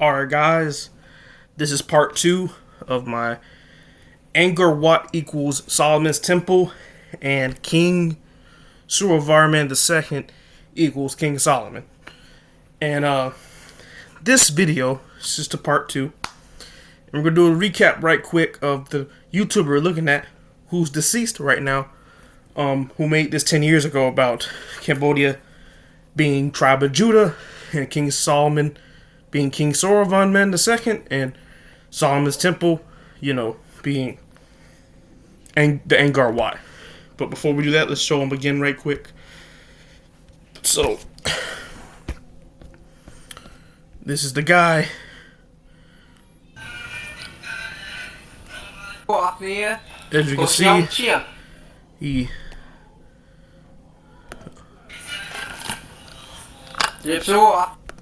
Alright guys, this is part 2 of my ANGKOR WAT equals Solomon's Temple and King SURYAVARMAN II equals King Solomon. And this video is just a part 2. And we're going to do a recap right quick of the YouTuber we're looking at who's deceased right now, who made this 10 years ago about Cambodia being tribe of Judah and King Solomon being King SURYAVARMAN II, and Solomon's Temple, being the ANGKOR WAT. But before we do that, let's show them again right quick. So, this is the guy. As you can see, he...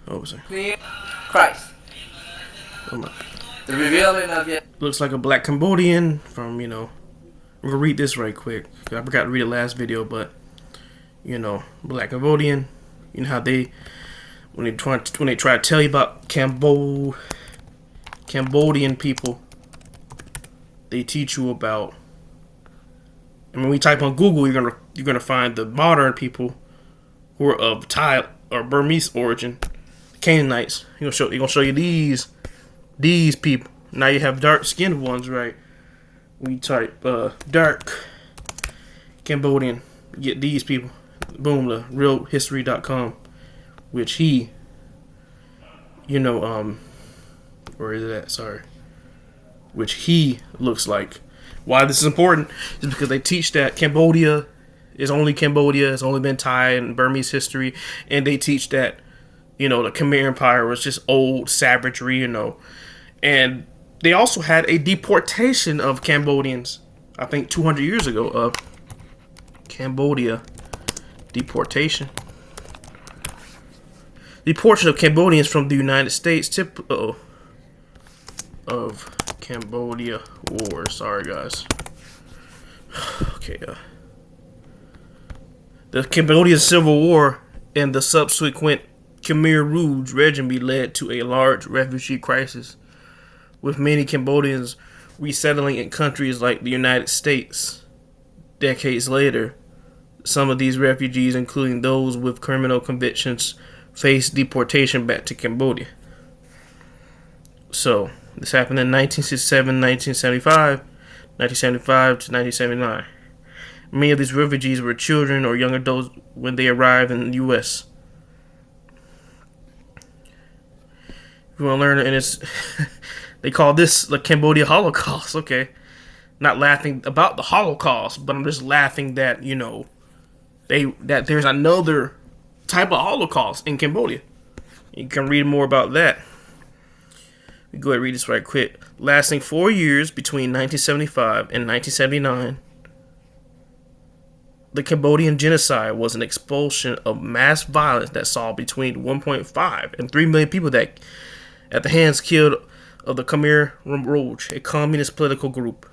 Oh, sorry. Christ. Oh, The revealing of it. looks like a black Cambodian from, we're gonna read this right quick. I forgot to read the last video, but, black Cambodian. You know how when they try to tell you about Cambodian people, they teach you about, and when we type on Google, you're gonna find the modern people who are of Thai or Burmese origin, Canaanites. He's gonna show you these people. Now you have dark skinned ones, right? We type dark Cambodian, get these people. Boom, the realhistory.com, which he, where is it at? Sorry. Which he looks like. Why this is important is because they teach that Cambodia is only Cambodia. It's only been Thai and Burmese history, and they teach that the Khmer Empire was just old savagery, and they also had a deportation of Cambodians. I think 200 years ago. Cambodia deportation. Deportation of Cambodians from the United States. Of Cambodia War. Sorry, guys. Okay. The Cambodian Civil War and the subsequent Khmer Rouge regime led to a large refugee crisis, with many Cambodians resettling in countries like the United States. Decades later, some of these refugees, including those with criminal convictions, faced deportation back to Cambodia. So, this happened in 1967, 1975, 1975 to 1979. Many of these refugees were children or young adults when they arrived in the U.S. If you want to learn, and it's they call this the Cambodia Holocaust. Okay, not laughing about the Holocaust, but I'm just laughing that that there's another type of Holocaust in Cambodia. You can read more about that. We go ahead and read this right quick. Lasting 4 years between 1975 and 1979, the Cambodian genocide was an expulsion of mass violence that saw between 1.5 and 3 million people that at the hands killed of the Khmer Rouge, a communist political group.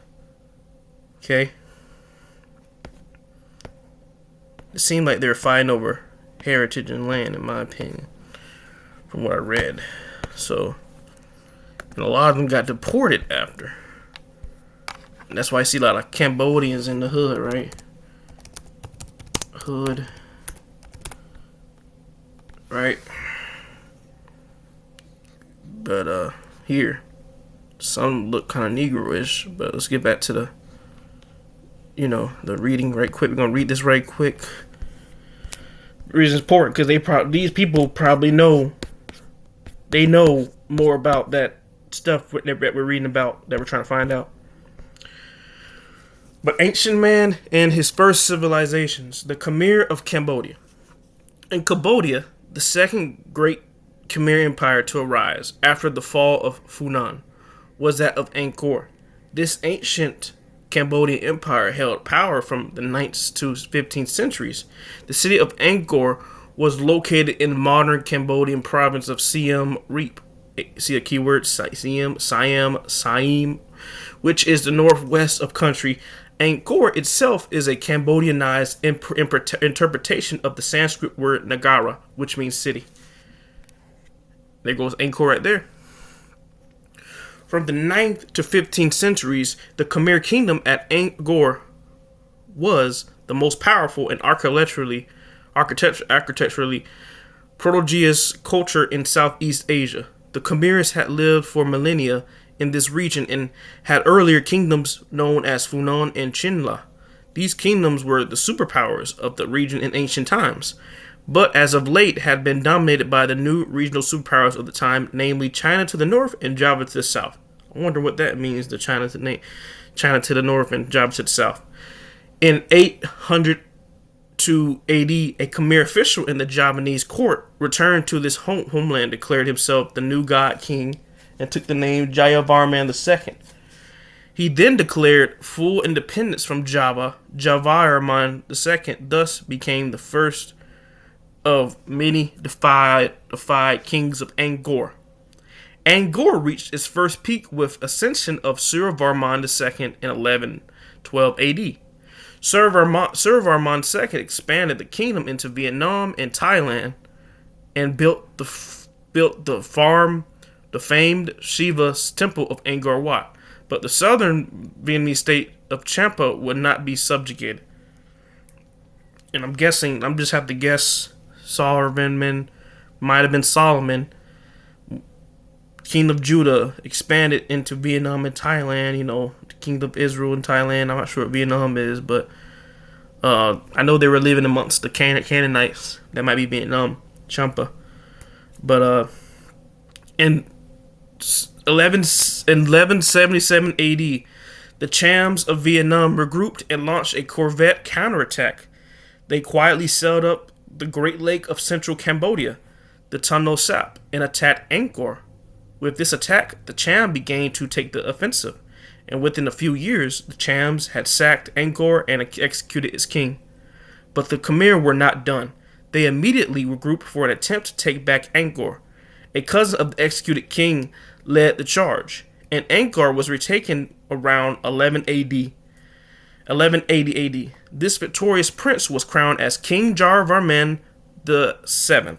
Okay? It seemed like they were fighting over heritage and land, in my opinion, from what I read. So, and a lot of them got deported after. And that's why I see a lot of Cambodians in the hood, right? Hood. Right? But, here. Some look kind of Negro-ish, but let's get back to the, the reading right quick. We're going to read this right quick. The reason it's important, because these people probably know more about that stuff that we're reading about, that we're trying to find out. But ancient man and his first civilizations, the Khmer of Cambodia. In Cambodia, the second great Khmer Empire to arise after the fall of Funan was that of Angkor. This ancient Cambodian empire held power from the 9th to 15th centuries. The city of Angkor was located in the modern Cambodian province of Siem Reap. See a keyword, Siam, which is the northwest of country. Angkor itself is a Cambodianized interpretation of the Sanskrit word Nagara, which means city. There goes Angkor right there. From the 9th to 15th centuries, the Khmer kingdom at Angkor was the most powerful and architecturally prodigious culture in Southeast Asia. The Khmers had lived for millennia in this region and had earlier kingdoms known as Funan and Chinla. These kingdoms were the superpowers of the region in ancient times, but as of late had been dominated by the new regional superpowers of the time, namely China to the north and Java to the south. I wonder what that means, the China to the north and Java to the south. In 802 AD, a Khmer official in the Javanese court returned to this homeland, declared himself the new god king, and took the name Jayavarman II. He then declared full independence from Java. Jayavarman II thus became the first of many defied kings of Angkor. Angkor reached its first peak with ascension of SURYAVARMAN II in 1112 AD. SURYAVARMAN II expanded the kingdom into Vietnam and Thailand and built the famed Shiva's temple of Angkor Wat. But the southern Vietnamese state of Champa would not be subjugated. And I'm just have to guess, SURYAVARMAN might have been Solomon. King of Judah expanded into Vietnam and Thailand, the Kingdom of Israel and Thailand. I'm not sure what Vietnam is, but I know they were living amongst the Canaanites. That might be Vietnam, Champa. But in 1177 AD, the Chams of Vietnam regrouped and launched a corvette counterattack. They quietly sailed up the Great Lake of central Cambodia, the Tonle Sap, and attacked Angkor. With this attack, the Cham began to take the offensive, and within a few years, the Chams had sacked Angkor and executed its king. But the Khmer were not done. They immediately regrouped for an attempt to take back Angkor. A cousin of the executed king led the charge, and Angkor was retaken around 1180 AD. This victorious prince was crowned as King Jayavarman VII.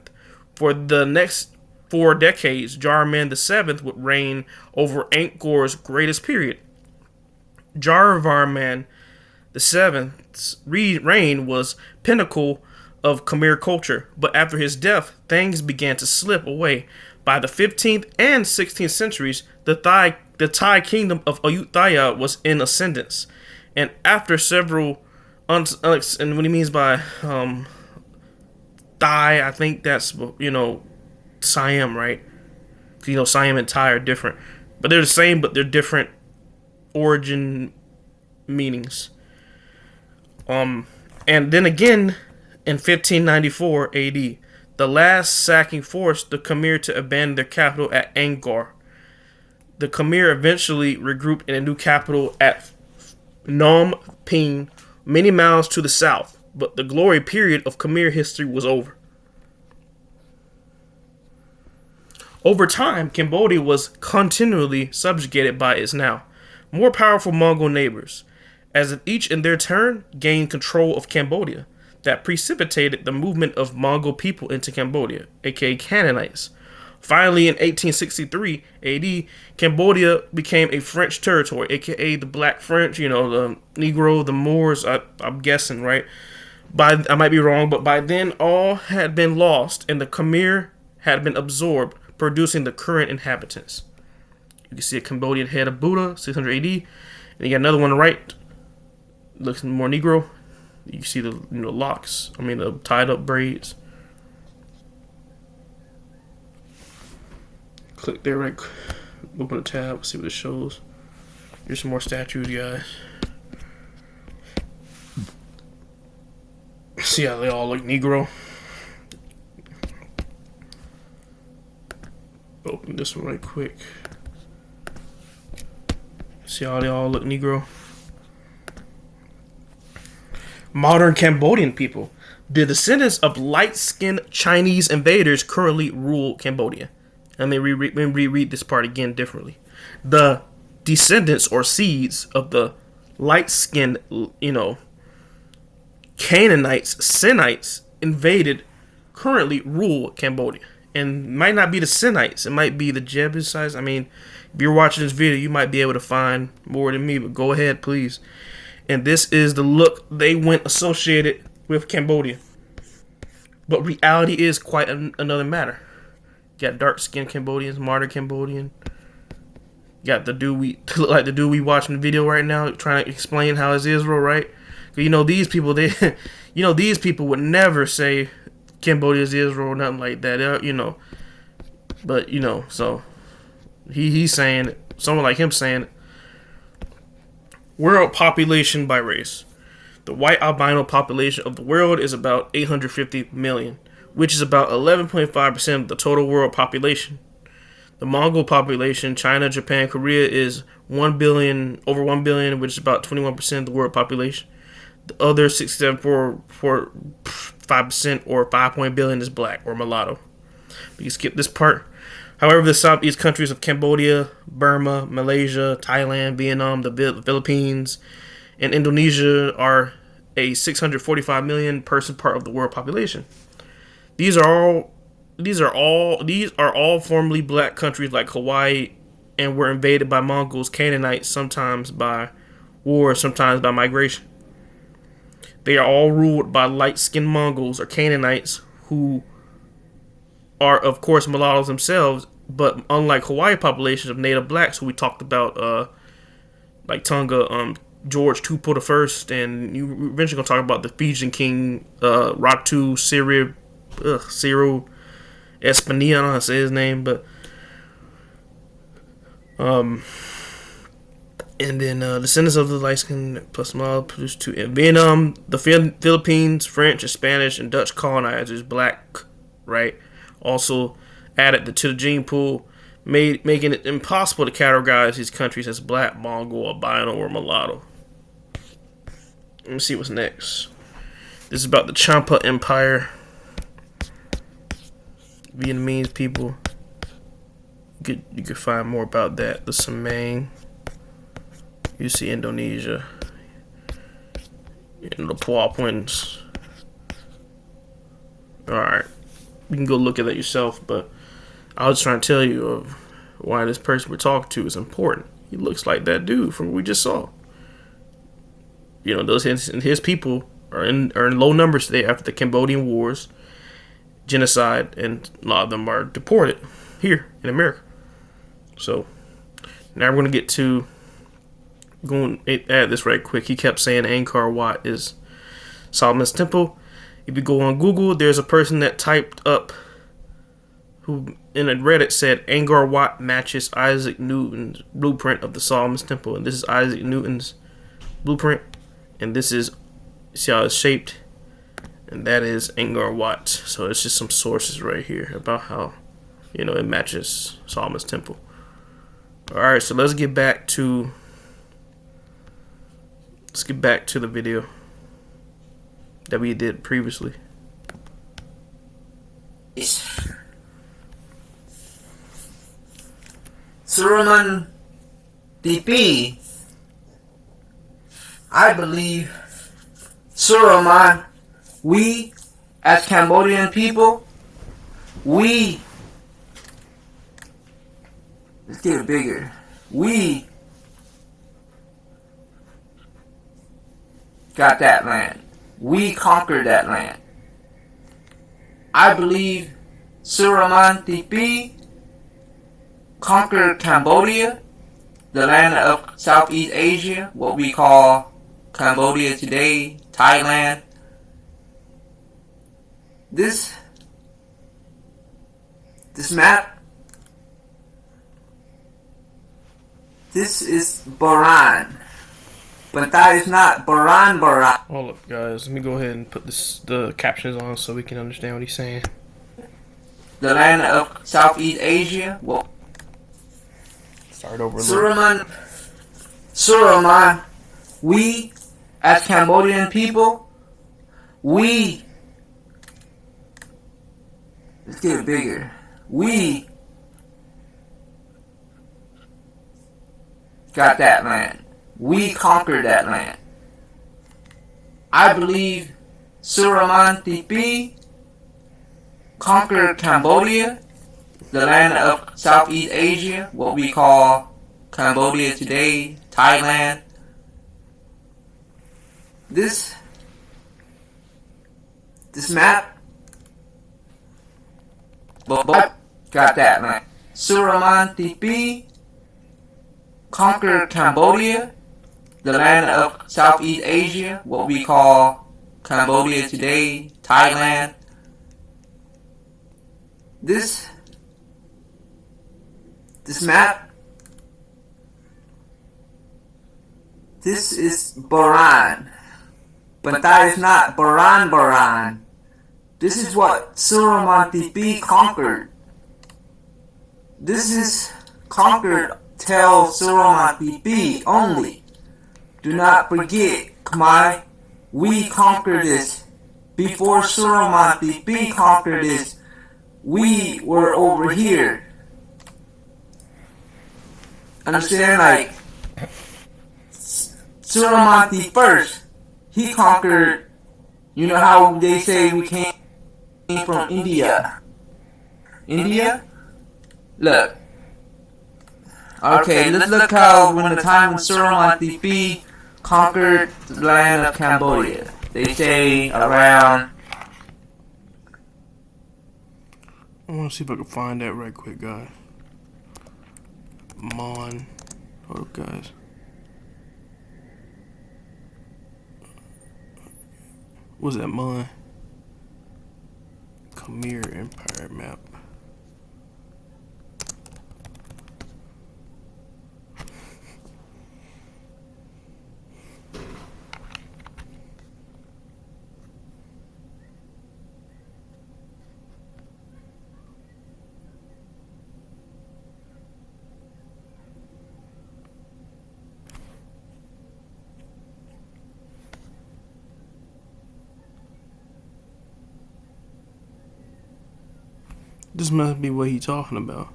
For the next 4 decades, Jayavarman VII would reign over Angkor's greatest period. Jayavarman VII's reign was pinnacle of Khmer culture, but after his death, things began to slip away. By the 15th and 16th centuries, the Thai kingdom of Ayutthaya was in ascendance, and after several and what he means by Thai, I think that's Siam, right? Siam and Thai are different, but they're the same, but they're different origin meanings. And then again, in 1594 AD, the last sacking forced the Khmer to abandon their capital at Angkor. The Khmer eventually regrouped in a new capital at Phnom Penh, many miles to the south, but the glory period of Khmer history was over. Over time, Cambodia was continually subjugated by its now more powerful Mongol neighbors, as if each in their turn gained control of Cambodia. That precipitated the movement of Mongol people into Cambodia, aka Canaanites. Finally, in 1863 AD, Cambodia became a French territory, aka the Black French, the Negro, the Moors, I'm guessing, right? I might be wrong, but by then all had been lost and the Khmer had been absorbed, producing the current inhabitants. You can see a Cambodian head of Buddha, 600 AD, and you got another one on the right, looks more Negro. You see the locks, the tied up braids. Click there, right? Open a tab, see what it shows. Here's some more statues, guys. See how they all look Negro. Open this one right quick. See how they all look Negro. Modern Cambodian people. The descendants of light-skinned Chinese invaders currently rule Cambodia. Let me reread this part again differently. The descendants or seeds of the light-skinned, Canaanites, Sinites, currently rule Cambodia. And might not be the Sinites. It might be the Jebusites. I mean, if you're watching this video, you might be able to find more than me, but go ahead, please. And this is the look they went associated with Cambodia. But reality is quite another matter. You got dark-skinned Cambodians, modern Cambodian. You got the dude look like the dude we watching the video right now, trying to explain how it's Israel, right? You know, these people, these people would never say Cambodia is Israel or nothing like that, you know. But, you know, so he's saying it. Someone like him saying it. World population by race. The white albino population of the world is about 850 million, which is about 11.5% of the total world population. The Mongol population, China, Japan, Korea, is 1 billion, over 1 billion, which is about 21% of the world population. The other 67.5% or 5 billion is black or mulatto. We can skip this part. However, the southeast countries of Cambodia, Burma, Malaysia, Thailand, Vietnam, the Philippines, and Indonesia are a 645 million person part of the world population. These are all formerly black countries like Hawaii, and were invaded by Mongols, Canaanites, sometimes by war, sometimes by migration. They are all ruled by light-skinned Mongols or Canaanites who are, of course, mulattoes themselves, but unlike Hawaii populations of native blacks who we talked about, like Tonga, George Tupou I, and you eventually gonna talk about the Fijian king, Ratu Cyril Espania, I don't know how to say his name, but and then descendants of the light-skinned plus Mulatto produced two in Vietnam, the Philippines, French, and Spanish, and Dutch colonizers, black, right, also added to the gene pool, making it impossible to categorize these countries as black, Mongol, albino, or mulatto. Let me see what's next. This is about the Champa Empire. Vietnamese people. You could find more about that. The Semang. You see Indonesia. And the Papuans. Alright. You can go look at that yourself, but I was trying to tell you of why this person we're talking to is important. He looks like that dude from what we just saw. You know, his people are in low numbers today after the Cambodian Wars, genocide, and a lot of them are deported here in America. So now we're going to get to going at this right quick. He kept saying Angkor Wat is Solomon's Temple. If you go on Google, there's a person that typed up who in a Reddit said Angkor Wat matches Isaac Newton's blueprint of the Solomon's Temple, and this is Isaac Newton's blueprint, and this is, see how it's shaped, and that is Angkor Wat. So it's just some sources right here about how, you know, it matches Solomon's Temple. All right, so let's get back to the video that we did previously. SURYAVARMAN DP. I believe SURYAVARMAN, we as Cambodian people, let's get it bigger. We got that land. We conquered that land. I believe SURYAVARMAN DP conquered Cambodia, the land of Southeast Asia, what we call Cambodia today, Thailand. This map, this is Baran, but that is not Baran. Hold up, guys. Let me go ahead and put the captions on so we can understand what he's saying. The land of Southeast Asia. Well, start over. SURYAVARMAN, we as Cambodian people, let's get it bigger. We got that land. We conquered that land. I believe SURYAVARMAN DP conquered Cambodia, the land of Southeast Asia, what we call Cambodia today, Thailand. This map, but got that, man. SURYAVARMAN TP conquered Cambodia, the land of Southeast Asia, what we call Cambodia today, Thailand. This map, this is Baran, but that is not Baran. This is what SURYAVARMAN TP conquered. This is conquered till SURYAVARMAN TP only. Do not forget, Khmer, we conquered this. Before SURYAVARMAN TP conquered this, we were over here. Understand? Like, SURYAVARMAN TP first, he conquered, you know how they say we came from India? Look. Okay, let's look how when the time when SURYAVARMAN TP conquered the land of Cambodia. They say around... I want to see if I can find that right quick, guys. Hold up, guys. What's that, Khmer Empire map. This must be what he's talking about.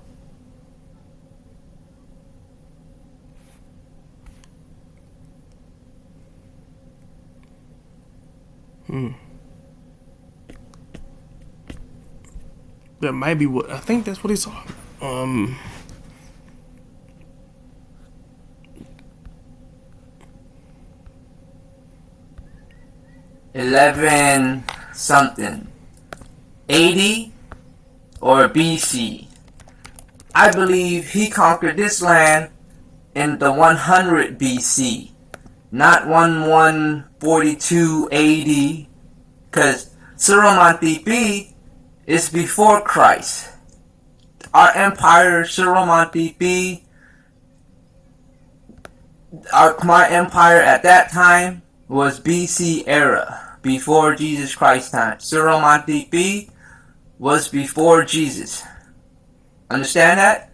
That might be what I think. That's what he's talking. 11 something, 80 or BC. I believe he conquered this land in the 100 BC, not 1142 AD, because SURYAVARMAN TP is before Christ. Our empire, SURYAVARMAN TP, our Khmer Empire at that time was BC era, before Jesus Christ time. SURYAVARMAN TP was before Jesus. Understand that?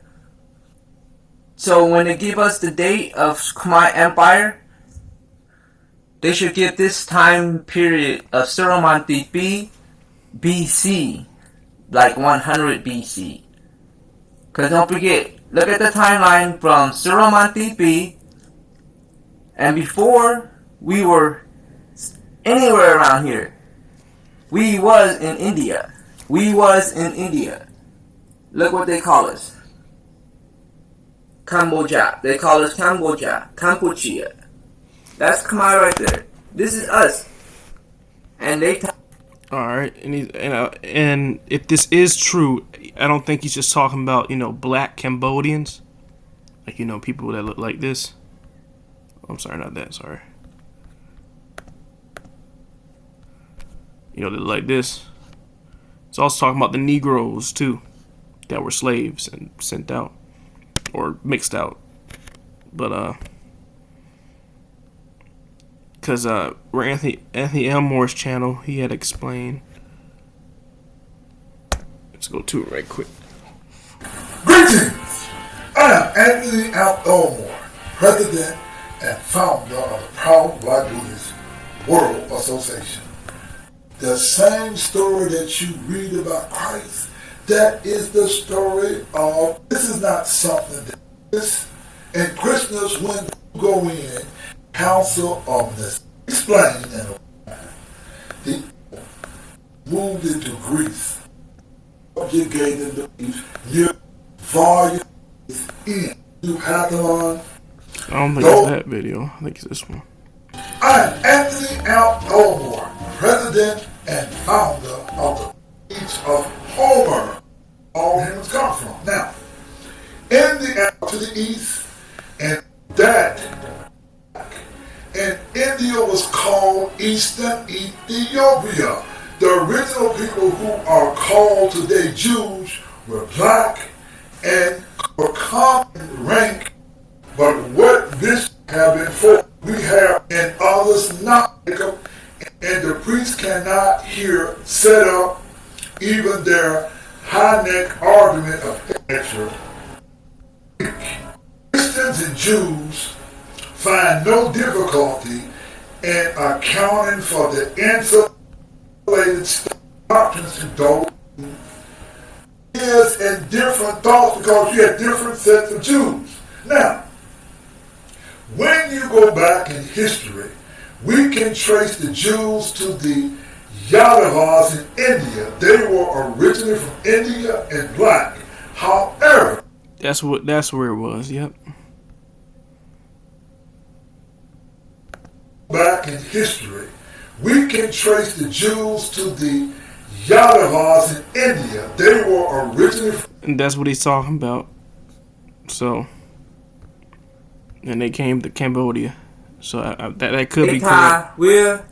So when they give us the date of Khmer Empire, they should give this time period of SURYAVARMAN TP BC, like 100 BC. Because don't forget, look at the timeline from SURYAVARMAN TP, and before we were anywhere around here, we was in India. Look what they call us. Cambodia. They call us Cambodia. Kampuchea. That's Khmer right there. This is us. And they... Alright, and if this is true, I don't think he's just talking about, black Cambodians. Like, people that look like this. I'm sorry, not that, sorry. They look like this. It's also talking about the Negroes, too, that were slaves and sent out. Or mixed out. But, because we're Anthony Elmore's channel, he had explained. Let's go to it right quick. Greetings! I am Anthony Elmore, President and founder of the Proud Black Buddhist World Association. The same story that you read about Christ, that is the story of... This is not something that is... And Christians, when you go in, council of this explained and the moved into Greece. subjugated the beast. New volume is in. You Hackathon. I don't think it's that video. I think it's this one. I'm Anthony L. Elmore, president and founder of the Beach of Homer. All humans come from. Now, in the area to the east, and that in India was called Eastern Ethiopia. The original people who are called today Jews were black and were common rank, but what this have been for, we have and others not, and the priest cannot here set up even their high neck argument of extra. Christians and Jews find no difficulty in accounting for the insulated doctrines to those is in different thoughts because you have different sets of Jews. Now, when you go back in history, we can trace the Jews to the Yadavas in India. They were originally from India and black. However, that's where it was. Yep. Back in history, we can trace the Jews to the Yadavas in India. They were originally and that's what he's talking about. So, and they came to Cambodia. So that could be correct. We're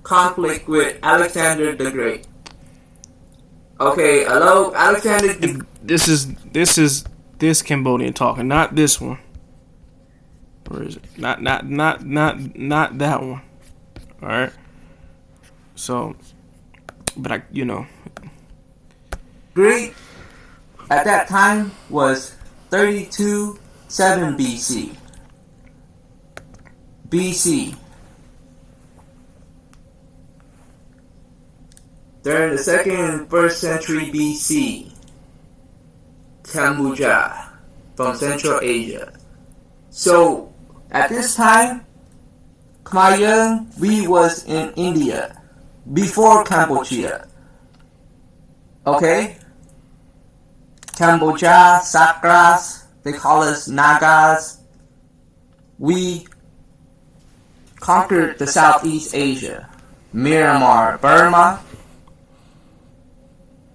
conflict with Alexander the Great. Okay, hello, Alexander. This is Cambodian talking, not this one. Where is it? Not that one. All right. So, but Great at that time was 32-7 BC. During the 2nd and 1st century BC, Cambodia, from Central Asia. So, at this time, Khmer Young, we was in India, before Cambodia. Okay? Cambodia, Sakras, they call us Nagas. We conquered the Southeast Asia, Myanmar, Burma,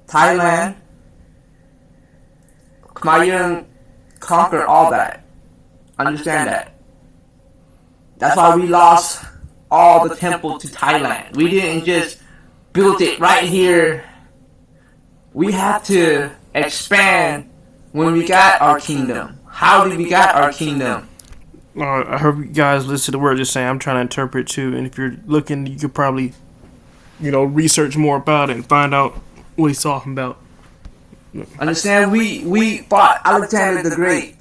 Thailand. Khmer Young conquered all that. Understand that. That's why we lost all the temple to Thailand. We didn't just build it right here. We had to expand when we got our kingdom. How did we got our kingdom? I hope you guys listen to the words you're saying. I'm trying to interpret too, and if you're looking, you could probably, research more about it and find out what he's talking about. Understand? We fought Alexander the Great.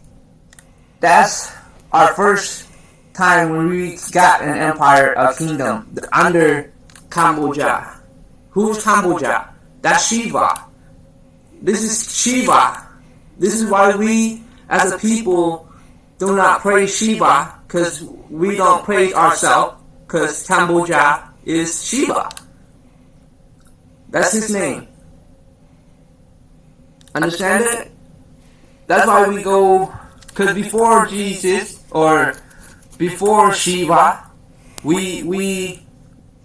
That's our first time when we got an empire, a kingdom under Cambodia. Who's Cambodia? That's Shiva. This is Shiva. This is why we, as a people, do not praise Shiva, because we don't praise ourselves, because Cambodia is Shiva. That's his name. Understand it? That's why we go, because before Jesus, or before Shiva, we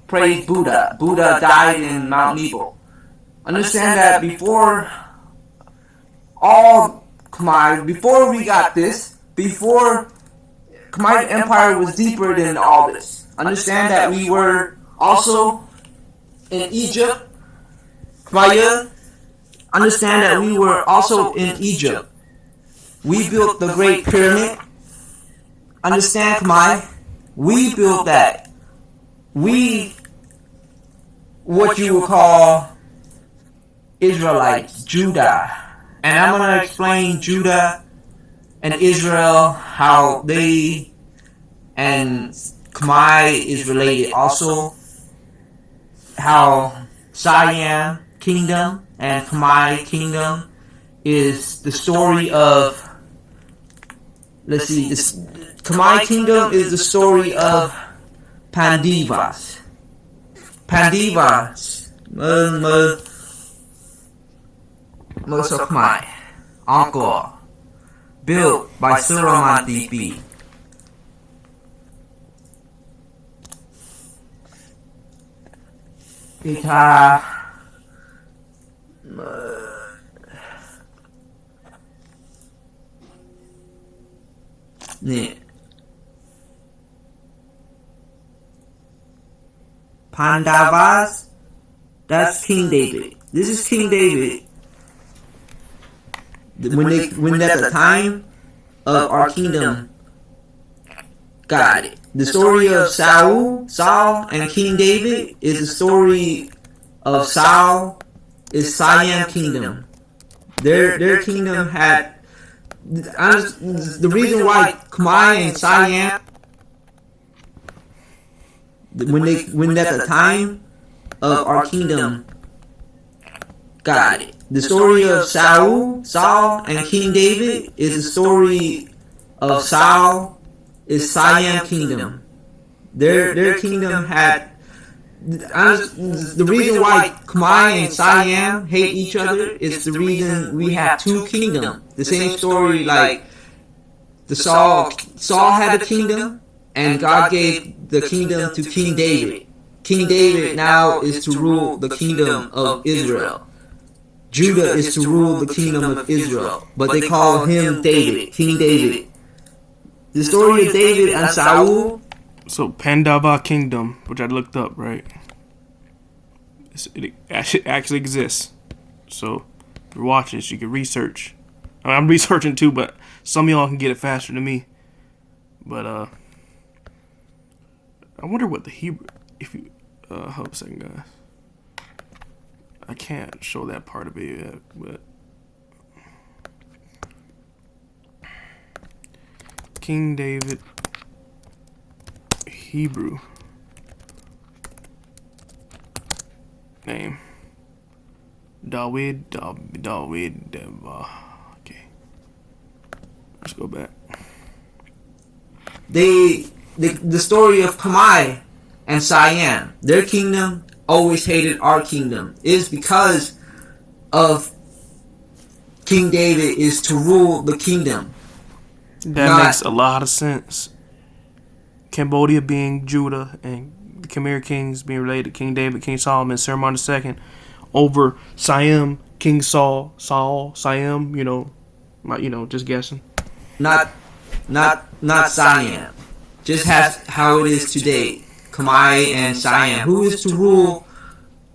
praise Buddha. Buddha died in Mount Nebo. Understand that before all Khmer, before we got this, before Khmer Empire was deeper than all this. Understand that we were also in Egypt. Khmer, understand that we were also in Egypt. We built the Great Pyramid. Understand, Khmer? We built that. We, what you would call Israelites, Judah. And I'm going to explain Judah and Israel, how they and Khmer is related also. How Siam Kingdom and Khmer Kingdom is the story of, let's see, this Khmer Kingdom is the story of Pandavas. Pandavas. Khmer, ANGKOR, built by SURYAVARMAN DB. Kita ni Pandavas, that's King David. This is King David. When at the time of our kingdom got it. The story of Saul and King David is the story of Saul is Siam kingdom. Their kingdom had the reason why Khmer and Siam when at the time of our kingdom got it. The story of Saul and King David is the story of Saul is Siam kingdom. Their kingdom had the reason why Khmer and Siam hate each other is the reason we have two kingdoms. The same story like the Saul had a kingdom and God gave the kingdom to King David. King David now is to rule the kingdom of Israel. Judah is to rule the kingdom of Israel, but they call him David, King David. The story of David and Saul. So Pandava Kingdom, which I looked up, right? It actually exists. So if you're watching this, you can research. I'm researching too, but some of y'all can get it faster than me. But I wonder what the Hebrew. If you hold a second, guys. I can't show that part of it yet, but King David Hebrew name David. Okay, let's go back. The story of Khmer and Siam, their kingdom always hated our kingdom, is because of King David is to rule the kingdom. That makes a lot of sense. Cambodia being Judah and the Khmer kings being related to King David, King Solomon, Suleiman II, over Siam, King Saul, Siam. Just guessing. Not Siam. Just how it is today. Khmer and Siam. Who is to rule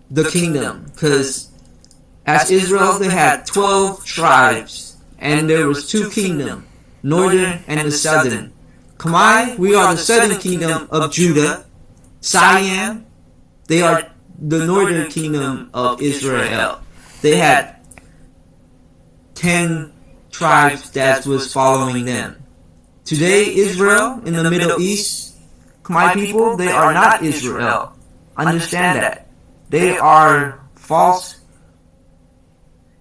the kingdom? Because as Israel, they had 12 tribes, and there was two kingdoms, northern and the southern. Khmer, we are the southern kingdom of Judah. Siam, they are the northern kingdom of Israel. They had 10 tribes that was following them. Today, Israel in the Middle East, Khmer people, they are not Israel. Understand that. They are false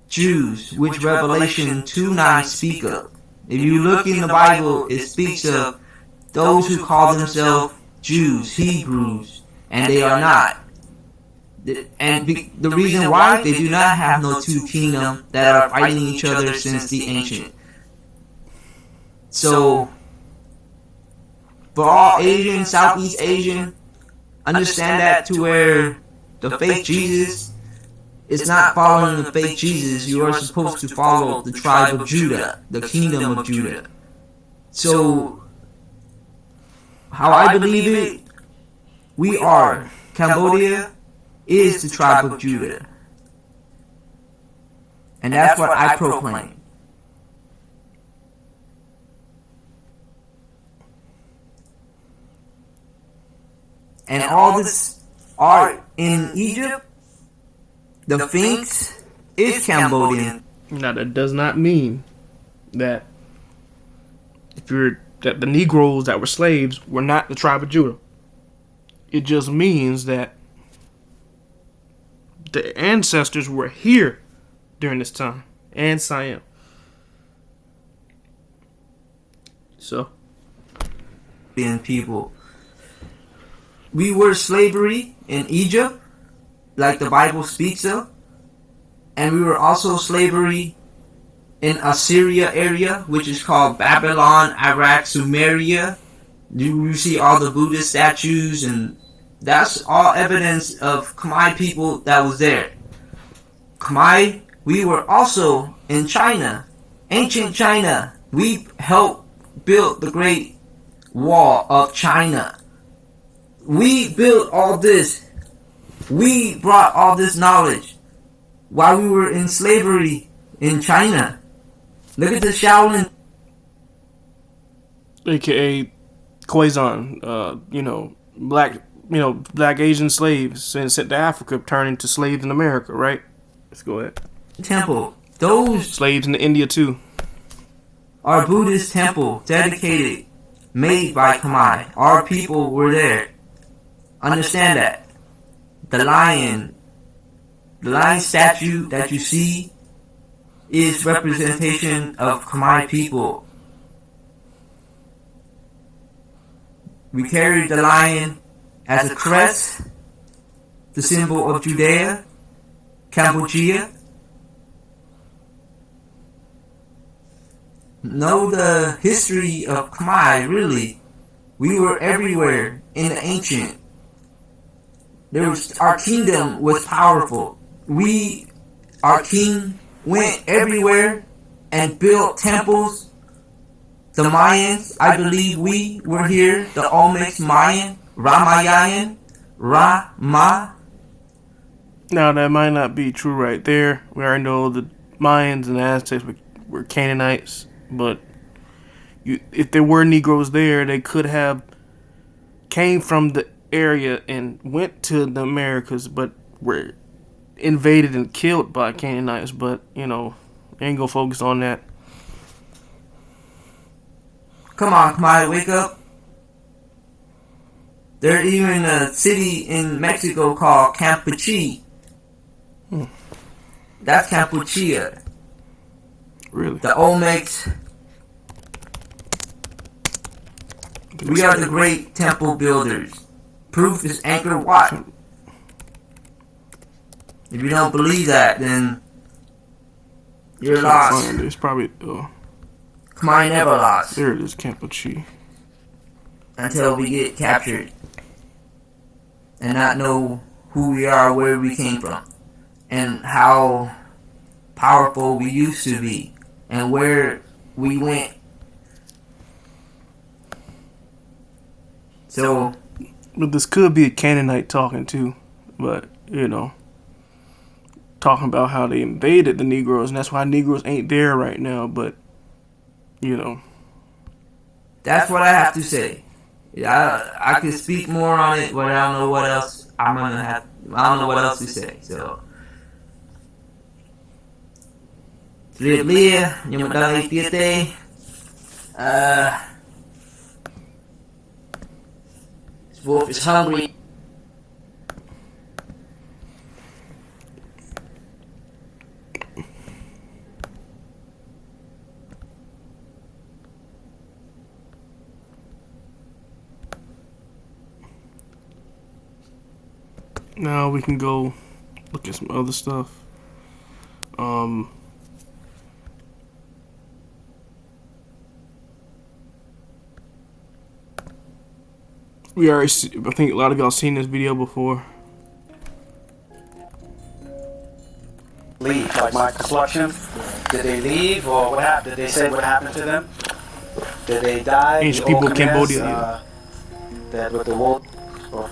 Jews, which Revelation 2:9 speak of. If you look in the Bible, it speaks of those who call themselves Jews, Hebrews, and they are not. And the reason why, they do not have no two kingdoms that are fighting each other since the ancient. So, for all Asian, Southeast Asian, understand that to where the fake Jesus is not following the fake Jesus. You are supposed to follow the tribe of Judah, the kingdom of Judah. So, how I believe it, we are. Cambodia is the tribe of Judah. And that's what I proclaim. And all this art in Egypt, the Sphinx, is Cambodian. Now that does not mean that that the Negroes that were slaves were not the tribe of Judah. It just means that the ancestors were here during this time, and Siam. So, being people, we were slavery in Egypt, like the Bible speaks of. and we were also slavery in Assyria area, which is called Babylon, Iraq, Sumeria. You see all the Buddhist statues, and that's all evidence of Khmer people that was there. Khmer, we were also in China, ancient China. We helped build the Great Wall of China. We built all this. We brought all this knowledge while we were in slavery in China. Look at the Shaolin, aka Quezon, black Asian slaves and sent to Africa, turning into slaves in America, right? Let's go ahead. temple. Those Slaves in India too. are Buddhist temple dedicated, made by Khmer. Our people were there. Understand that. The lion statue that you see is representation of Khmer people. We carried the lion as a crest, the symbol of Judea, Cambodia. Know the history of Khmer, really. We were everywhere in the ancient. Our kingdom was powerful. Our king went everywhere and built temples. The Mayans, I believe we were here. The Olmecs Mayan, Ramayan, Rama. Now that might not be true right there. We already know the Mayans and the Aztecs were Canaanites, but if there were Negroes there, they could have came from the area and went to the Americas, but were invaded and killed by Canaanites. But ain't gonna focus on that. Come on, Khmer, wake up. There's even a city in Mexico called Campeche. That's Campuchia. Really? The Olmecs. We are the great temple builders. Proof is Angkor Wat. If you don't believe that, then you're lost. It's probably Khmer never lost there it is, Campuchia. until we get captured and not know who we are, where we came from, and how powerful we used to be, and where we went. So, But this could be a Canaanite talking too, but talking about how they invaded the Negroes, and that's why Negroes ain't there right now. But that's what I have to say. I could speak more on it, but I don't know what else I don't know what else to say. So, Leah, you madali tiete. This wolf is hungry. now we can go look at some other stuff. We already I think a lot of y'all seen this video before. Leave, like my construction. Did they leave, or what happened? Did they say what happened to them? Did they die? Ancient The people old of Khmer's, Cambodia. That with the wolf, or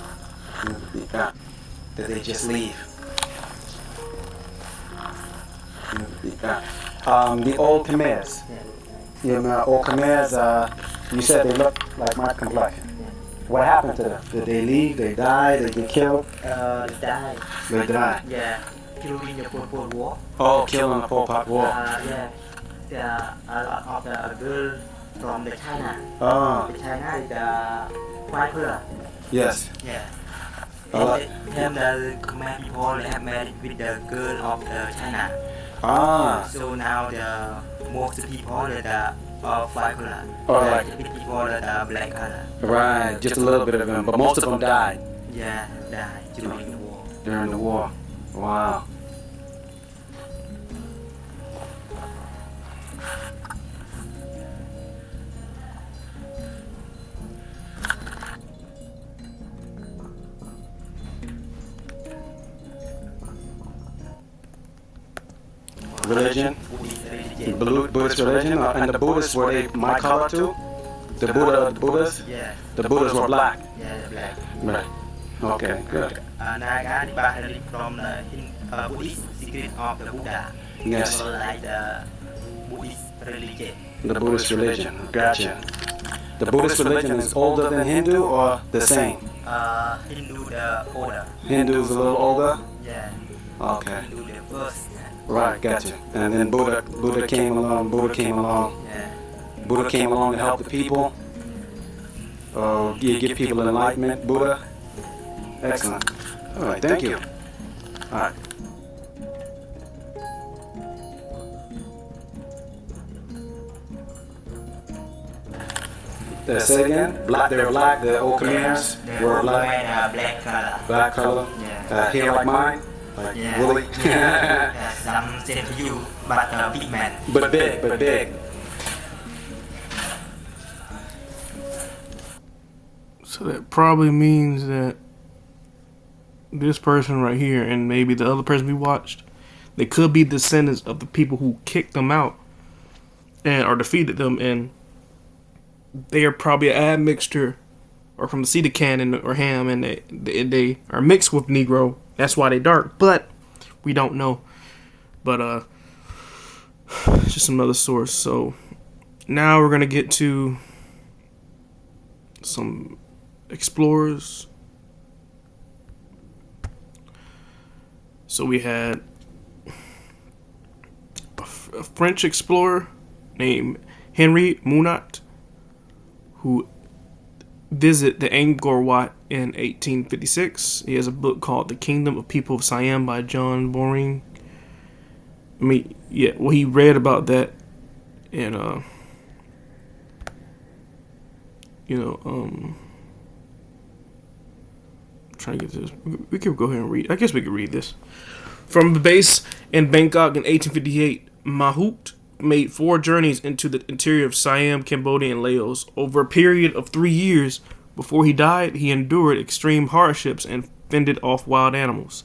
did they just leave? The old Khmer's. Old Khmer's. You said they look like my complexion. What happened to them? Did they leave? They died? They get killed? They died. They died. Yeah, killed in the Pol Pot War. Oh, killed in the Pol Pot War. Yeah, a lot of the girl from the China. Oh, The China is the white color. yes. Yeah. A lot. And the Khmer people they have married with the girl of the China. Ah, So now the most people are the white color. Oh, like- The people are the black color. right. Just a little bit of them, but most of them died Yeah, died during the war. during the war. Wow. religion, Buddhist religion. Buddhist religion, and the Buddhists were they my color too? The Buddhists? Yeah, The Buddhists were black. yeah, the black. Right. Okay, good. Naga departed from the Buddhist secret of the Buddha. Yes. So like the Buddhist religion. The Buddhist religion. Gotcha. The Buddhist religion is older than Hindu or the same? Hindu the older. Hindu's a little older? Yeah. Okay. Hindu the first. Right, gotcha. And then Buddha came along, Yeah. Buddha came along to help the people. Give people enlightenment. Buddha. Excellent. All right, thank you. All right. Say again. Black. They were black. The old Khmer's were black. Black color. Black color. Yeah. Hair like mine. Like Yeah. Willie. Some same to you, but big man. But big. So that probably means that this person right here and maybe the other person we watched, they could be descendants of the people who kicked them out and or defeated them, and they are probably an admixture or from the seed of Canaan or Ham, and they are mixed with Negro. That's why they dark, but we don't know. But it's just another source. So now we're gonna get to some explorers. So we had a French explorer named Henry Munot, who visited the Angkor Wat in 1856. He has a book called The Kingdom of People of Siam by John Boring. He read about that and trying to get this. We could go ahead and read. I guess we could read this. From the base in Bangkok in 1858, Mahout made 4 journeys into the interior of Siam, Cambodia, and Laos. Over a period of 3 years before he died, he endured extreme hardships and fended off wild animals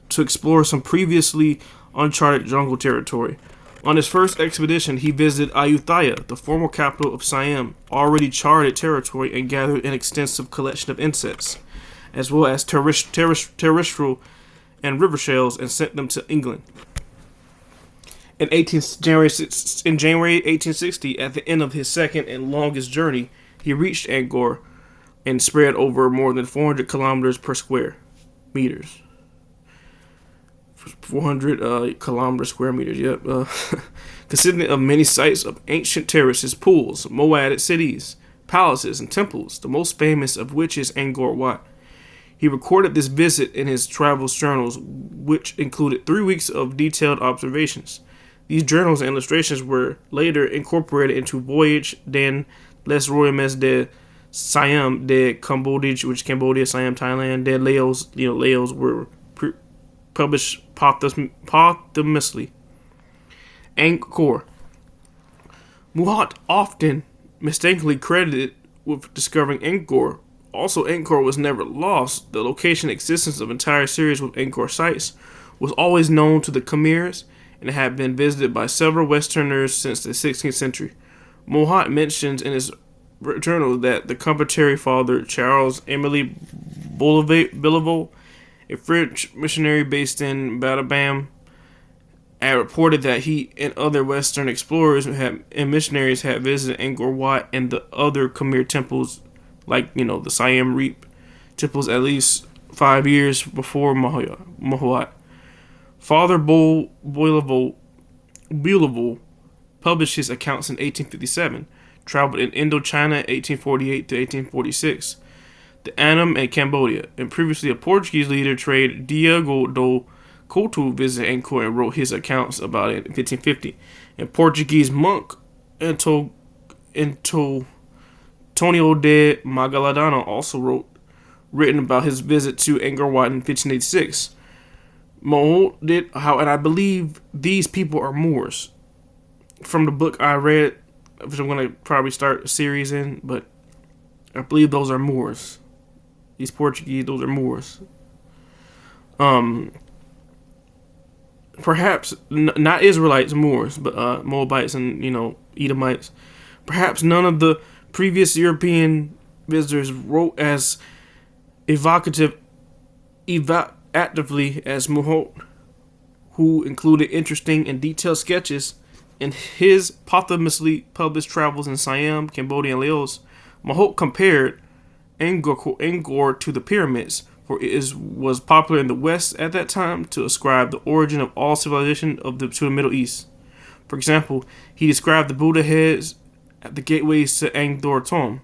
to explore some previously uncharted jungle territory. On his first expedition, he visited Ayutthaya, the former capital of Siam, already charted territory, and gathered an extensive collection of insects, as well as terrestrial and river shells, and sent them to England. In January 1860, at the end of his second and longest journey, he reached Angkor and spread over more than 400 kilometers per square meters. 400 kilometer square meters, yep. Consisting of many sites of ancient terraces, pools, moated cities, palaces, and temples, the most famous of which is Angkor Wat. He recorded this visit in his travel journals, which included 3 weeks of detailed observations. These journals and illustrations were later incorporated into Voyage dans les Royaumes de Siam de Cambodge, which is Cambodia, Siam, Thailand, de Laos. Laos were published posthumously. Angkor. Mahout often mistakenly credited with discovering Angkor. Also, Angkor was never lost. The location and existence of entire series of Angkor sites was always known to the Khmer's and had been visited by several Westerners since the 16th century. Mahout mentions in his journal that the Competary Father Charles Emile Bellevaux, a French missionary based in Badabam, had reported that he and other Western explorers and missionaries had visited Angkor Wat and the other Khmer temples, like the Siam Reap temples, at least 5 years before Mahout. Father Bellevaux published his accounts in 1857, traveled in Indochina 1848 to 1846, the Annam and Cambodia, and previously a Portuguese leader Trade Diego do Couto visited Angkor and wrote his accounts about it in 1550. And Portuguese monk Antonio de Magaladano also written about his visit to Angkor Wat in 1586. Mahout did, and I believe these people are Moors. From the book I read, which I'm going to probably start a series in, but I believe those are Moors. These Portuguese, those are Moors. perhaps not Israelites, Moors, but Moabites and Edomites. Perhaps none of the previous European visitors wrote as evocatively as Muhammad, who included interesting and detailed sketches in his posthumously published travels in Siam, Cambodia, and Laos. Muhammad compared Angkor to the pyramids, for it was popular in the West at that time to ascribe the origin of all civilization to the Middle East. For example, he described the Buddha heads at the gateways to Angkor Thom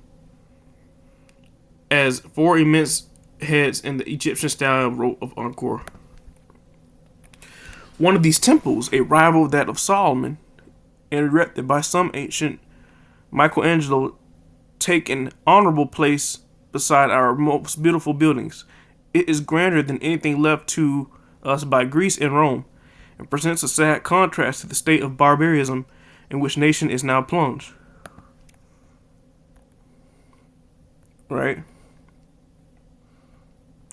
as 4 immense heads in the Egyptian style of Angkor. One of these temples, a rival of that of Solomon, and erected by some ancient Michelangelo, take an honorable place beside our most beautiful buildings. It is grander than anything left to us by Greece and Rome, and presents a sad contrast to the state of barbarism in which nation is now plunged. Right?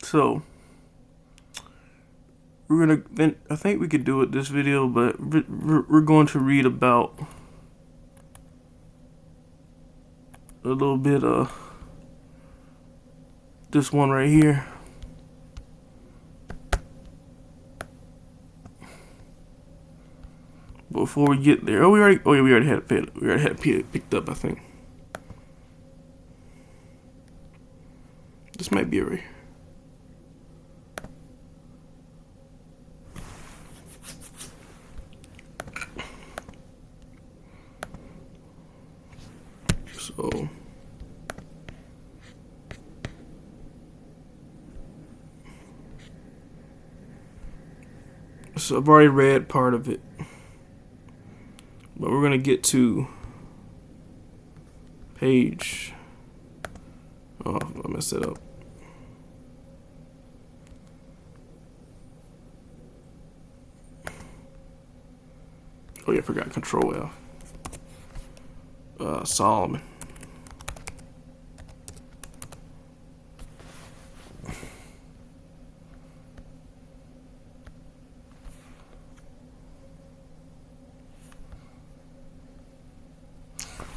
So, I think we could do it this video, but we're going to read about a little bit of this one right here. Before we get there, we already had it picked up, I think. This might be it right here. So I've already read part of it, but we're gonna get to page. Oh, I messed it up. Oh yeah, I forgot Control F. Solomon.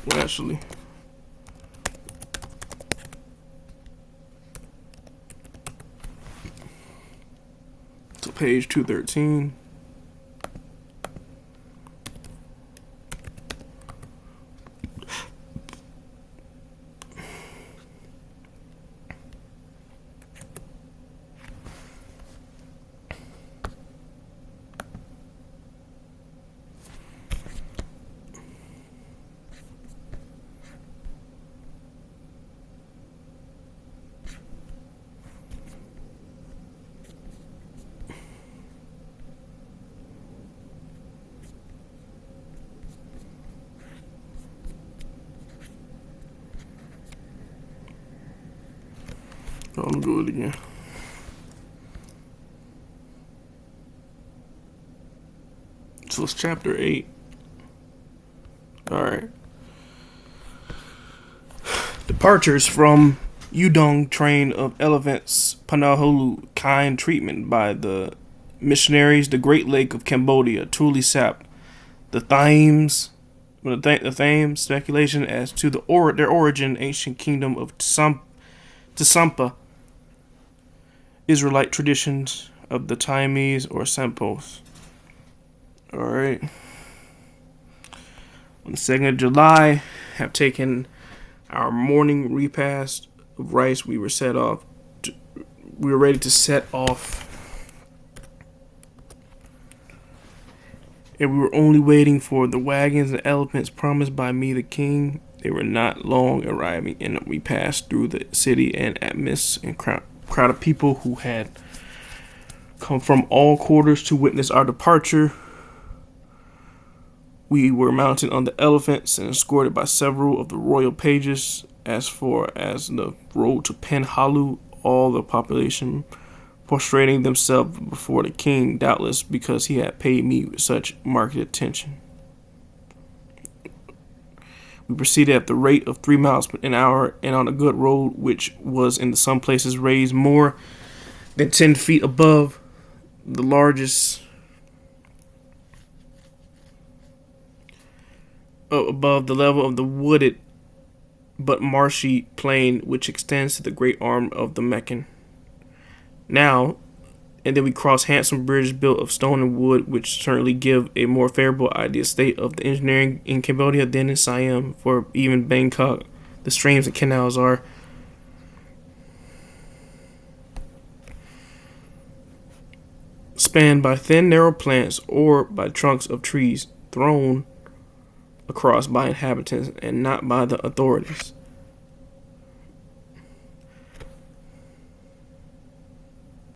Well, actually, to page 213. I'm gonna do it again. So it's chapter 8. Alright. Departures from Udong train of elephants, Panahulu, kind treatment by the missionaries, the Great Lake of Cambodia, truly sap. The Thames, speculation as to their origin, ancient kingdom of Tsampa, Israelite traditions of the Timese or Sampos. Alright. On the 2nd of July, have taken our morning repast of rice. We were ready to set off. And we were only waiting for the wagons and elephants promised by me, the king. They were not long arriving, and we passed through the city and amidst a crowd of people who had come from all quarters to witness our departure. We were mounted on the elephants and escorted by several of the royal pages. As far as the road to Penhalu, all the population prostrating themselves before the king, doubtless because he had paid me such marked attention. We proceeded at the rate of 3 miles an hour and on a good road, which was in some places raised more than 10 feet above the largest above the level of the wooded but marshy plain which extends to the great arm of the Mekong. Now, and then we cross handsome bridges built of stone and wood, which certainly give a more favorable idea state of the engineering in Cambodia than in Siam, for even Bangkok, the streams and canals are spanned by thin, narrow plants or by trunks of trees thrown across by inhabitants and not by the authorities.